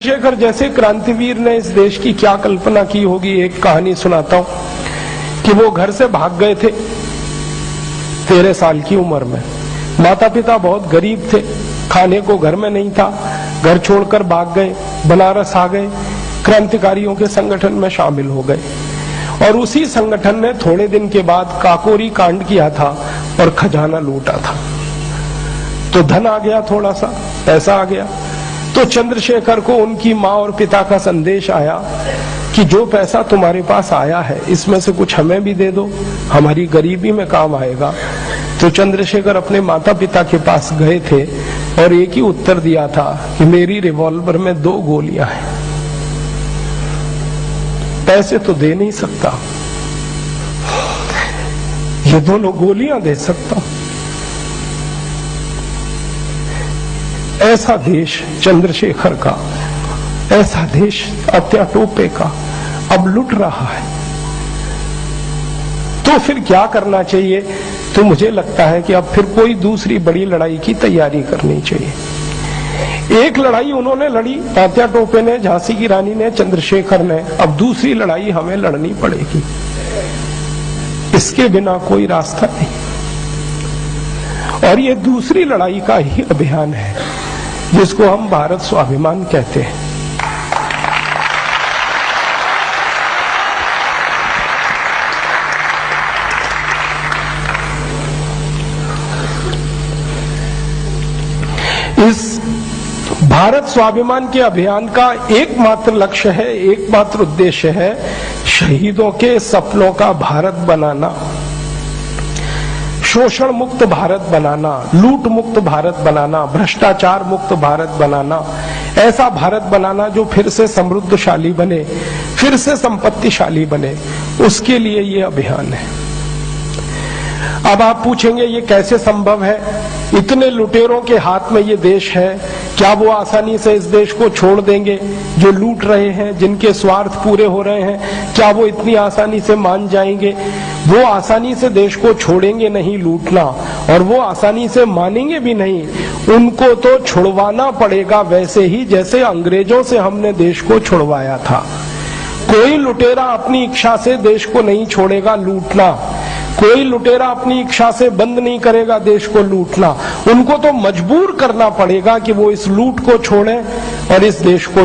चंद्रशेखर जैसे क्रांतिवीर ने इस देश की क्या कल्पना की होगी। एक कहानी सुनाता हूं कि वो घर से भाग गए थे 13 साल की उम्र में। माता पिता बहुत गरीब थे, खाने को घर में नहीं था, घर छोड़कर भाग गए, बनारस आ गए, क्रांतिकारियों के संगठन में शामिल हो गए और उसी संगठन ने थोड़े दिन के बाद काकोरी कांड किया था और खजाना लूटा था। तो धन आ गया, थोड़ा सा पैसा आ गया। तो चंद्रशेखर को उनकी माँ और पिता का संदेश आया कि जो पैसा तुम्हारे पास आया है इसमें से कुछ हमें भी दे दो, हमारी गरीबी में काम आएगा। तो चंद्रशेखर अपने माता पिता के पास गए थे और एक ही उत्तर दिया था कि मेरी रिवॉल्वर में 2 गोलियां हैं, पैसे तो दे नहीं सकता, ये दोनों गोलियां दे सकता हूं। ऐसा देश चंद्रशेखर का, ऐसा देश हत्या टोपे का अब लुट रहा है। तो फिर क्या करना चाहिए? तो मुझे लगता है कि अब फिर कोई दूसरी बड़ी लड़ाई की तैयारी करनी चाहिए। एक लड़ाई उन्होंने लड़ी, हत्या टोपे ने, झांसी की रानी ने, चंद्रशेखर ने, अब दूसरी लड़ाई हमें लड़नी पड़ेगी। इसके बिना कोई रास्ता नहीं। और ये दूसरी लड़ाई का ही अभियान है जिसको हम भारत स्वाभिमान कहते हैं। इस भारत स्वाभिमान के अभियान का एकमात्र लक्ष्य है, एकमात्र उद्देश्य है शहीदों के सपनों का भारत बनाना, शोषण मुक्त भारत बनाना, लूट मुक्त भारत बनाना, भ्रष्टाचार मुक्त भारत बनाना, ऐसा भारत बनाना जो फिर से समृद्धशाली बने, फिर से संपत्तिशाली बने। उसके लिए ये अभियान है। अब आप पूछेंगे ये कैसे संभव है? इतने लुटेरों के हाथ में ये देश है, क्या वो आसानी से इस देश को छोड़ देंगे? जो लूट रहे हैं, जिनके स्वार्थ पूरे हो रहे हैं, क्या वो इतनी आसानी से मान जाएंगे? वो आसानी से देश को छोड़ेंगे नहीं लूटना, और वो आसानी से मानेंगे भी नहीं। उनको तो छुड़वाना पड़ेगा, वैसे ही जैसे अंग्रेजों से हमने देश को छुड़वाया था। कोई लुटेरा अपनी इच्छा से देश को नहीं छोड़ेगा लूटना, कोई लुटेरा अपनी इच्छा से बंद नहीं करेगा देश को लूटना। उनको तो मजबूर करना पड़ेगा कि वो इस लूट को छोड़ें और इस देश को